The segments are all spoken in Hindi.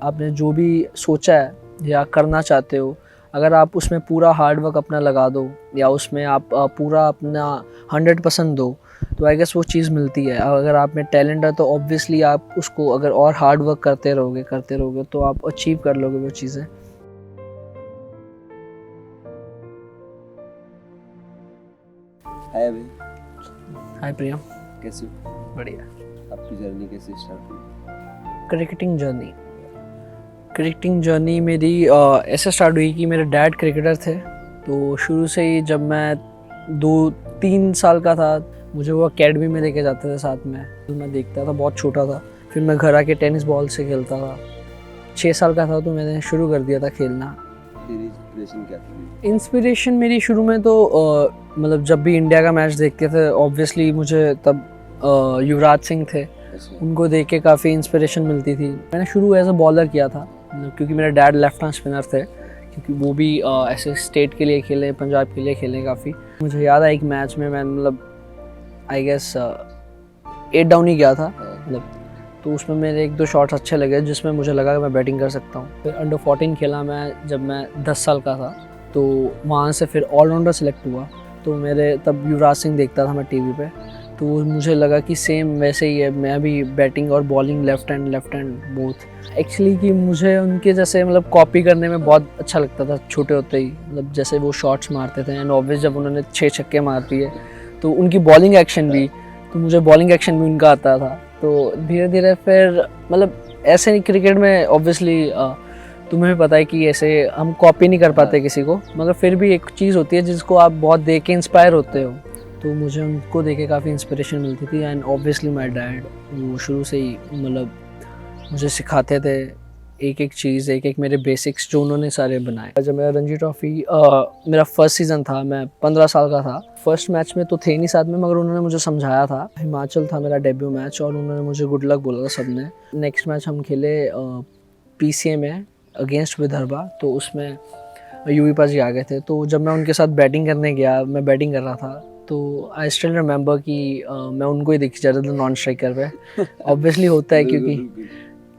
आपने जो भी सोचा है या करना चाहते हो, अगर आप उसमें पूरा हार्ड वर्क अपना लगा दो या उसमें आप पूरा अपना 100% दो, तो आई गेस वो चीज़ मिलती है। अगर आप में टैलेंट है तो ऑब्वियसली आप उसको अगर और हार्ड वर्क करते रहोगे तो आप अचीव कर लोगे वो चीज़ें। हाय अभी, हाय प्रिया, कैसी हो? बढ़िया। आपकी जर्नी कैसे स्टार्ट हुई? क्रिकेटिंग जर्नी मेरी ऐसे स्टार्ट हुई कि मेरे डैड क्रिकेटर थे, तो शुरू से ही जब मैं 2-3 साल का था मुझे वो एकेडमी में लेके जाते थे साथ में, तो मैं देखता था, बहुत छोटा था। फिर मैं घर आके टेनिस बॉल से खेलता था। 6 साल का था तो मैंने शुरू कर दिया था खेलना। तेरी इंस्पिरेशन क्या थी? इंस्पिरेशन मेरी शुरू में तो मतलब जब भी इंडिया का मैच देखते थे ऑब्वियसली मुझे तब युवराज सिंह थे, उनको देख के काफ़ी इंस्पिरेशन मिलती थी। मैंने शुरू एज अ बॉलर किया था, क्योंकि मेरे डैड लेफ्ट हैंड स्पिनर थे, क्योंकि वो भी ऐसे स्टेट के लिए खेले, पंजाब के लिए खेले काफ़ी। मुझे याद है एक मैच में मैं मतलब आई गेस 8 डाउन ही गया था, मतलब तो उसमें मेरे 1-2 शॉट्स अच्छे लगे जिसमें मुझे लगा कि मैं बैटिंग कर सकता हूँ। फिर अंडर 14 खेला मैं जब मैं 10 साल का था, तो वहाँ से फिर ऑलराउंडर सेलेक्ट हुआ। तो मेरे तब युवराज सिंह देखता था मैं टीवी पे, तो मुझे लगा कि सेम वैसे ही है, मैं भी बैटिंग और bowling left hand both. Actually कि मुझे उनके जैसे मतलब कॉपी करने में बहुत अच्छा लगता था छोटे होते ही, मतलब जैसे वो शॉट्स मारते थे एंड ऑब्वियस जब उन्होंने 6 छक्के मार दिए तो उनकी बॉलिंग एक्शन भी, तो मुझे बॉलिंग एक्शन भी उनका आता था। तो धीरे धीरे फिर मतलब ऐसे नहीं, क्रिकेट में ऑब्वियसली तुम्हें भी पता है कि ऐसे हम कॉपी नहीं कर पाते किसी को, मगर फिर भी एक चीज़ होती है जिसको आप बहुत देख के इंस्पायर होते हो, तो मुझे उनको देख के काफ़ी इंस्पिरेशन मिलती थी। एंड ऑब्वियसली माय डैड, वो शुरू से ही मतलब मुझे सिखाते थे एक एक चीज़, एक एक मेरे बेसिक्स जो उन्होंने सारे बनाए। जब मेरा रणजी ट्रॉफ़ी मेरा फर्स्ट सीज़न था, मैं 15 साल का था। फर्स्ट मैच में तो थे नहीं साथ में, मगर उन्होंने मुझे समझाया था। हिमाचल था मेरा डेब्यू मैच और उन्होंने मुझे गुड लक बोला था सबने। नेक्स्ट मैच हम खेले PCA में अगेंस्ट विदर्भा, तो उसमें यूवी पाजी आ गए थे। तो जब मैं उनके साथ बैटिंग करने गया, मैं बैटिंग कर रहा था, तो आई स्टिल रिमेंबर कि मैं उनको ही दिख जा रहा था नॉन स्ट्राइकर पे। ऑब्वियसली होता है क्योंकि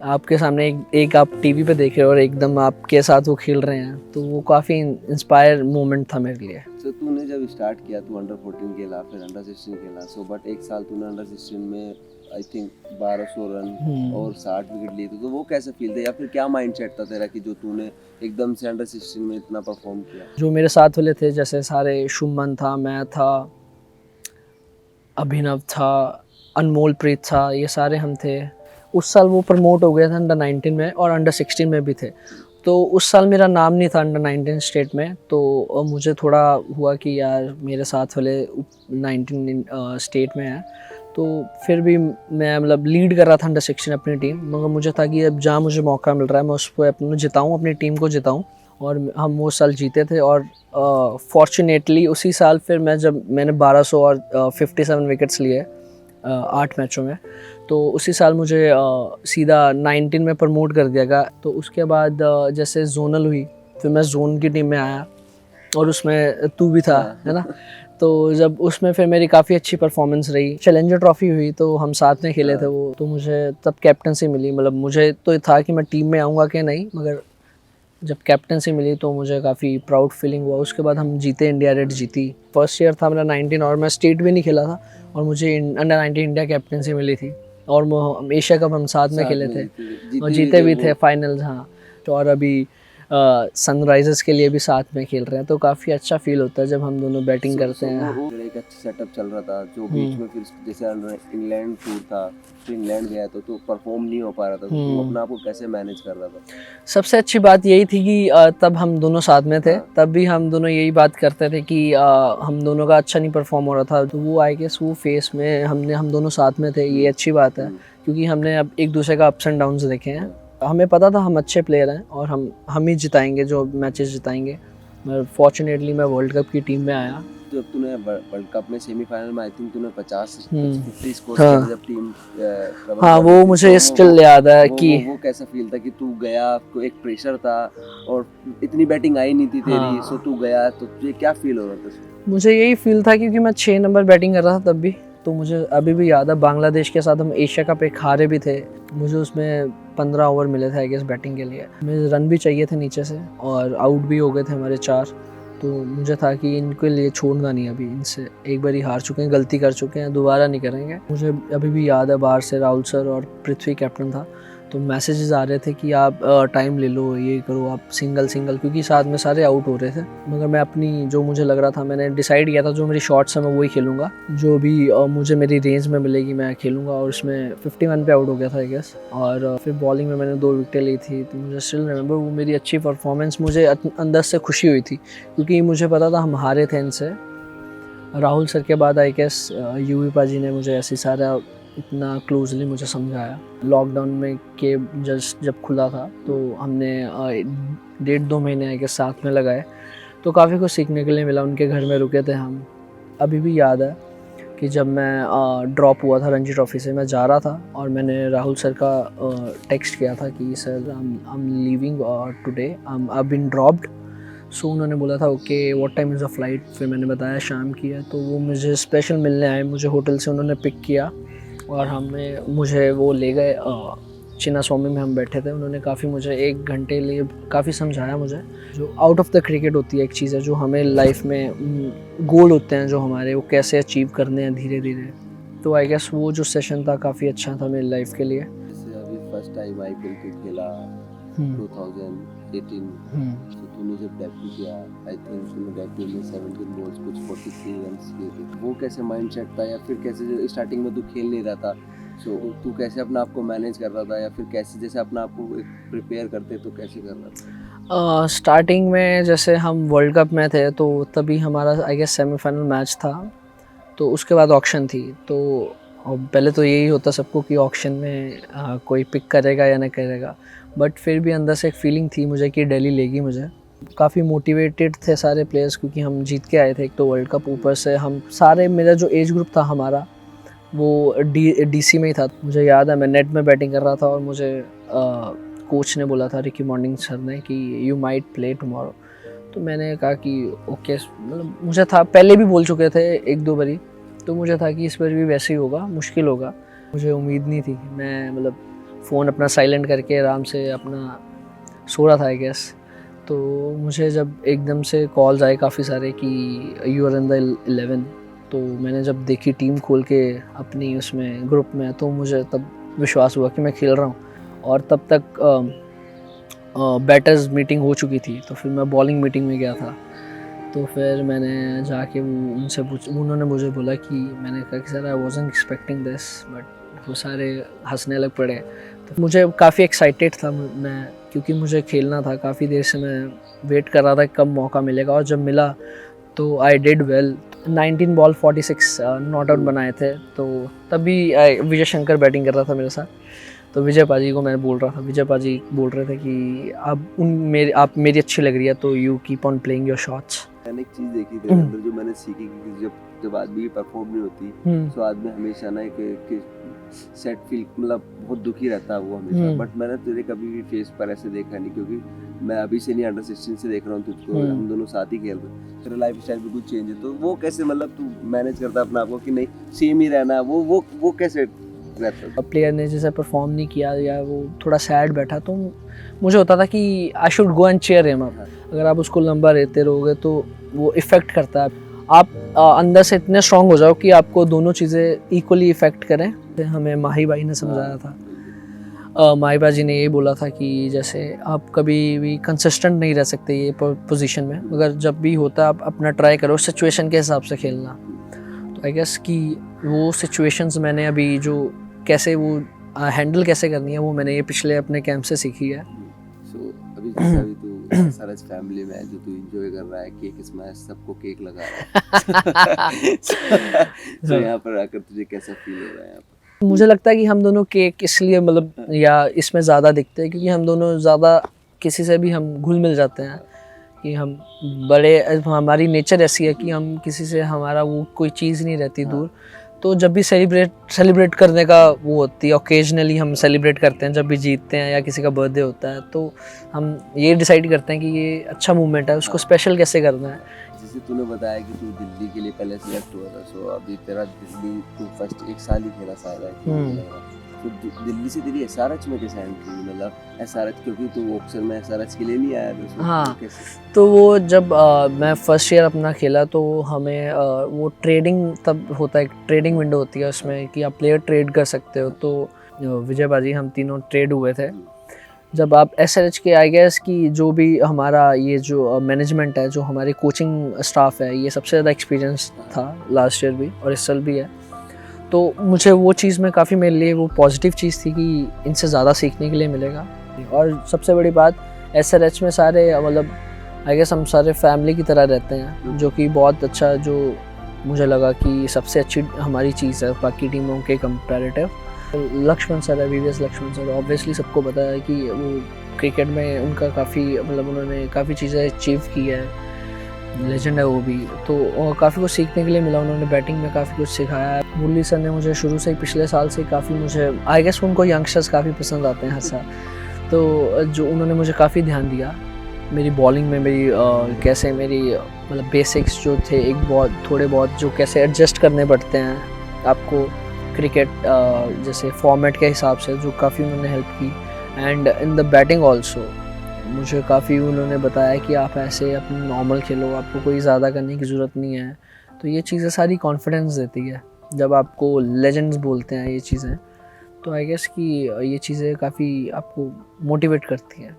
आपके सामने एक आप टीवी पे देख रहे हो और एकदम आपके साथ वो खेल रहे हैं, तो वो काफ़ी इंस्पायर मोमेंट था मेरे लिए। तो तूने जब स्टार्ट किया, तू अंडर 14 खेला, फिर अंडर 16 खेला, सो बट एक साल तूने अंडर 16 में आई थिंक 1200 रन और 60 विकेट लिए थे, तो वो कैसे फील था या फिर क्या माइंडसेट था तेरा कि जो तूने एकदम से अंडर 16 में इतना परफॉर्म किया? जो मेरे साथ वाले थे जैसे सारे, शुभमन था, मैं था, अभिनव था, अनमोल प्रीत था, ये सारे हम थे। उस साल वो प्रमोट हो गया था अंडर 19 में और अंडर 16 में भी थे, तो उस साल मेरा नाम नहीं था अंडर 19 स्टेट में, तो मुझे थोड़ा हुआ कि यार मेरे साथ वाले 19 स्टेट में हैं, तो फिर भी मैं मतलब लीड कर रहा था अंडर 16 अपनी टीम, मगर मुझे था कि अब जहाँ मुझे मौका मिल रहा है मैं उसको अपने जिताऊँ, अपनी टीम को जिताऊँ, और हम वो साल जीते थे। और फॉर्चुनेटली उसी साल फिर मैंने 1200 और 57 विकेट्स लिए 8 मैचों में, तो उसी साल मुझे सीधा 19 में प्रमोट कर दिया गया। तो उसके बाद जैसे जोनल हुई, फिर मैं जोन की टीम में आया और उसमें तू भी था, है ना। तो जब उसमें फिर मेरी काफ़ी अच्छी परफॉर्मेंस रही। चैलेंजर ट्रॉफी हुई तो हम साथ में खेले थे वो, तो मुझे तब कैप्टनसी मिली। मतलब मुझे तो था कि मैं टीम में आऊँगा कि नहीं, मगर जब कैप्टनसी मिली तो मुझे काफ़ी प्राउड फीलिंग हुआ। उसके बाद हम जीते, इंडिया रेड जीती। फर्स्ट ईयर था मेरा 19 और मैं स्टेट भी नहीं खेला था, और मुझे अंडर 19 इंडिया कैप्टनसी मिली थी, और एशिया कप हम साथ में खेले थे और जीते भी थे फाइनल्स। हाँ, तो और अभी सनराइजर्स के लिए भी साथ में खेल रहे हैं, तो काफ़ी अच्छा फील होता है जब हम दोनों बैटिंग करते हैं। वो एक अच्छा सेटअप चल रहा था जो बीच में, फिर जैसे इंग्लैंड टूर था, फिर इंग्लैंड गया तो परफॉर्म नहीं हो पा रहा था, तो तू अपना आप को कैसे मैनेज कर रहा था? सबसे अच्छी बात यही थी कि तब हम दोनों साथ में थे, तब भी हम दोनों यही बात करते थे कि हम दोनों का अच्छा नहीं परफॉर्म हो रहा था, तो वो आई गेस वो फेस में हम दोनों साथ में थे, ये अच्छी बात है, क्योंकि हमने अब एक दूसरे का अप्स एंड डाउन्स देखे हैं। हमें पता था हम अच्छे प्लेयर हैं और हम ही जिताएंगे, जो मैचेस जिताएंगे। फॉर्चुनेटली मैं वर्ल्ड कप की टीम में आया। जब तूने वर्ल्ड कप में सेमीफाइनल में आई थिंक तूने 50 स्कोर किया जब टीम हाँ, वो मुझे स्टिल याद है कि वो कैसा फील था कि तू गया, को एक प्रेशर था और इतनी बैटिंग आई नहीं थी तेरी, सो तू गया, तो तुझे क्या फील हो रहा था? मुझे यही फील था क्योंकि मैं 6 नंबर बैटिंग कर रहा था तब भी, तो मुझे अभी भी याद है बांग्लादेश के साथ हम एशिया कप एक हारे भी थे। मुझे उसमें 15 ओवर मिले थे आई गेस बैटिंग के लिए। मुझे रन भी चाहिए थे नीचे से और आउट भी हो गए थे हमारे 4। तो मुझे था कि इनके लिए छोड़ना नहीं, अभी इनसे एक बार ही हार चुके हैं, गलती कर चुके हैं, दोबारा नहीं करेंगे। मुझे अभी भी याद है बाहर से राहुल सर और पृथ्वी कैप्टन था, तो मैसेजेस आ रहे थे कि आप टाइम ले लो, ये करो, आप सिंगल क्योंकि साथ में सारे आउट हो रहे थे। मगर मैं अपनी जो मुझे लग रहा था, मैंने डिसाइड किया था जो मेरी शॉट्स हैं मैं वही खेलूँगा, जो भी मुझे मेरी रेंज में मिलेगी मैं खेलूँगा। और उसमें 51 पे आउट हो गया था आई गेस। और फिर बॉलिंग में मैंने 2 विकेटें ली थी। तो मुझे स्टिल रिमेंबर वो मेरी अच्छी परफॉर्मेंस, मुझे अंदर से खुशी हुई थी क्योंकि मुझे पता था हम हारे थे इनसे। राहुल सर के बाद आई गेस यूवी पाजी ने मुझे ऐसी सारा इतना क्लोजली मुझे समझाया। लॉकडाउन में के जब खुला था तो हमने 1.5-2 महीने आगे साथ में लगाए, तो काफ़ी कुछ सीखने के लिए मिला। उनके घर में रुके थे हम। अभी भी याद है कि जब मैं ड्रॉप हुआ था रणजी ट्रॉफी से, मैं जा रहा था और मैंने राहुल सर का टेक्स्ट किया था कि sir I am leaving today, I been dropped. So उन्होंने बोला था okay what time is a flight. फिर मैंने बताया शाम की है। तो वो मुझे स्पेशल मिलने आए, मुझे होटल से उन्होंने पिक किया और मुझे वो ले गए चिन्ना स्वामी में हम बैठे थे। उन्होंने काफ़ी मुझे 1 घंटे लिए काफ़ी समझाया मुझे, जो आउट ऑफ द क्रिकेट होती है एक चीज़ है, जो हमें लाइफ में गोल होते हैं जो हमारे, वो कैसे अचीव करने हैं धीरे धीरे। तो आई गेस वो जो सेशन था काफ़ी अच्छा था मेरी लाइफ के लिए। जैसे अभी फर्स्ट टाइम आईपीएल को खेला 2018, तो तूने जब डेब्यू किया, आई थिंक तूने डेब्यू में 17 बॉल्स कुछ 43 रन्स किए थे। वो कैसे माइंडसेट था, या फिर कैसे जो स्टार्टिंग में तू खेल नहीं रहा था, सो तू कैसे अपना आप को मैनेज कर रहा था, या फिर कैसे जैसे अपना आप को प्रिपेयर करते तो कैसे कर रहा था? स्टार्टिंग में जैसे हम वर्ल्ड कप में थे तो तभी हमारा आई गेस सेमीफाइनल मैच था, तो उसके बाद ऑक्शन थी। तो पहले तो यही होता सबको कि ऑक्शन में कोई पिक करेगा या नहीं करेगा, बट फिर भी अंदर से एक फीलिंग थी मुझे कि दिल्ली लेगी मुझे। काफ़ी मोटिवेटेड थे सारे प्लेयर्स क्योंकि हम जीत के आए थे एक तो वर्ल्ड कप, ऊपर से हम सारे, मेरा जो एज ग्रुप था हमारा वो डीसी में ही था। मुझे याद है मैं नेट में बैटिंग कर रहा था और मुझे कोच ने बोला था, रिकी पॉन्टिंग सर ने, कि यू माइट प्ले टुमारो। तो मैंने कहा कि ओके, मतलब मुझे था, पहले भी बोल चुके थे 1-2 बारी, तो मुझे था कि इस बार भी वैसे ही होगा, मुश्किल होगा। मुझे उम्मीद नहीं थी। मैं मतलब फ़ोन अपना साइलेंट करके आराम से अपना सो रहा था आई गेस। तो मुझे जब एकदम से कॉल्स आए काफ़ी सारे कि यू आर इन द 11, तो मैंने जब देखी टीम खोल के अपनी उसमें ग्रुप में, तो मुझे तब विश्वास हुआ कि मैं खेल रहा हूँ। और तब तक बैटर्स मीटिंग हो चुकी थी, तो फिर मैं बॉलिंग मीटिंग में गया था। तो फिर मैंने जाके उनसे उन्होंने मुझे बोला कि, मैंने कहा कि sir I wasn't expecting this, but वो सारे हंसने लग पड़े। तो मुझे काफ़ी एक्साइटेड था मैं, क्योंकि मुझे खेलना था। काफ़ी देर से मैं वेट कर रहा था कब मौका मिलेगा, और जब मिला तो I did well. 19 ball 46 not out बनाए थे। तो तभी विजय शंकर बैटिंग कर रहा था मेरे साथ। तो विजय पाजी को मैं बोल रहा था, विजय पाजी बोल रहे थे कि आप मेरी अच्छी लग रही है, तो you keep on playing your shots. मैंने एक चीज़ देखी तेरे अंदर जो मैंने सीखी कि जब आदमी परफॉर्म नहीं होती तो आदमी हमेशा ना एक सेट फील, मतलब बहुत दुखी रहता है वो हमेशा। बट मैंने तेरे कभी भी फेस पर ऐसे देखा नहीं, क्योंकि मैं अभी से नहीं, अंडर 16 से देख रहा हूँ तुझको, हम दोनों साथ ही खेल रहे हैं। तेरा लाइफ स्टाइल भी कुछ चेंज है, तो वो कैसे, मतलब तू मैनेज करता अपने आप को कि नहीं सेम ही रहना है, वो कैसे रहता? प्लेयर ने जैसे परफॉर्म नहीं किया या वो थोड़ा सैड बैठा, तो मुझे होता था कि I should go and cheer him up. अगर आप उसको लंबा रहते रहोगे तो वो इफ़ेक्ट करता है। आप अंदर से इतने स्ट्रॉन्ग हो जाओ कि आपको दोनों चीज़ें इक्वली इफ़ेक्ट करें। हमें माही भाई ने समझाया था, माही भाई ने ये बोला था कि जैसे आप कभी भी कंसिस्टेंट नहीं रह सकते ये पोजीशन में, मगर जब भी होता है आप अपना ट्राई करो सिचुएशन के हिसाब से खेलना। तो आई गेस कि वो सिचुएशंस मैंने अभी जो कैसे वो हैंडल कैसे करनी है, वो मैंने ये पिछले अपने कैंप से सीखी है। सो अभी जैसे अभी तू सारा फैमिली में है, जो तू एंजॉय कर रहा है, केक स्मैश, सबको केक लगा रहा है, तो यहाँ पर आकर तुझे कैसा फील हो रहा है? यहाँ पर मुझे लगता है कि हम दोनों केक इसलिए मतलब या इसमें ज़्यादा दिखते हैं क्योंकि हम दोनों ज़्यादा किसी से भी हम घुल मिल जाते हैं, कि हम बड़े, हमारी नेचर ऐसी है कि हम किसी से, हमारा वो कोई चीज़ नहीं रहती दूर। तो जब भी सेलिब्रेट करने का वो होती है, ओकेजनली हम सेलिब्रेट करते हैं, जब भी जीतते हैं या किसी का बर्थडे होता है, तो हम ये डिसाइड करते हैं कि ये अच्छा मूवमेंट है, उसको स्पेशल कैसे करना है। जैसे तूने बताया कि तू दिल्ली के लिए पहले सिलेक्ट हुआ था, सो अभी तेरा दिल्ली तू फर्स्ट एक साल ही खेला शायद है, मुझे लग रहा है। तो दिल्ली से तेरी एसआरएच में कैसे एंट्री हुई, मतलब एसआरएच, क्योंकि तू बॉक्सर में एसआरएच के लिए नहीं आया था, so हाँ। कैसे? तो वो जब मैं फर्स्ट ईयर अपना खेला तो हमें वो ट्रेडिंग तब होता है, ट्रेडिंग विंडो होती है उसमें कि आप प्लेयर ट्रेड कर सकते हो। तो विजय बाजी हम तीनों ट्रेड हुए थे। जब आप एसआरएच के, आई गेस कि जो भी हमारा ये जो मैनेजमेंट है, जो हमारी कोचिंग स्टाफ है, ये सबसे ज़्यादा एक्सपीरियंस था लास्ट ईयर भी और इस साल भी है। तो मुझे वो चीज़ में काफ़ी, मेरे लिए वो पॉजिटिव चीज़ थी कि इनसे ज़्यादा सीखने के लिए मिलेगा। और सबसे बड़ी बात, एसआरएच में सारे मतलब आई गेस हम सारे फैमिली की तरह रहते हैं, जो कि बहुत अच्छा, जो मुझे लगा कि सबसे अच्छी हमारी चीज़ है बाकी टीमों के कंपैरेटिव। लक्ष्मण सर है, वीवीएस लक्ष्मण सर, ऑब्वियसली सबको पता है कि वो क्रिकेट में उनका काफ़ी, मतलब उन्होंने काफ़ी चीज़ें अचीव की है, लेजेंड है वो भी। तो काफ़ी कुछ सीखने के लिए मिला, उन्होंने बैटिंग में काफ़ी कुछ सिखाया है। मुरली सर ने मुझे शुरू से ही, पिछले साल से काफ़ी, मुझे आई गेस उनको यंगस्टर्स काफ़ी पसंद आते हैं हर साल, तो जो उन्होंने मुझे काफ़ी ध्यान दिया मेरी बॉलिंग में, मेरी कैसे मेरी मतलब बेसिक्स जो थे, एक बहुत थोड़े बहुत जो कैसे एडजस्ट करने पड़ते हैं आपको क्रिकेट जैसे फॉर्मेट के हिसाब से, जो काफ़ी उन्होंने हेल्प की। And in the batting also मुझे काफ़ी उन्होंने बताया कि आप ऐसे अपनी नॉर्मल खेलो, आपको कोई ज़्यादा करने की ज़रूरत नहीं है। तो ये चीज़ें सारी कॉन्फिडेंस देती है जब आपको लेजेंड्स बोलते हैं ये चीज़ें। तो आई गेस कि ये चीज़ें काफ़ी आपको मोटिवेट करती हैं।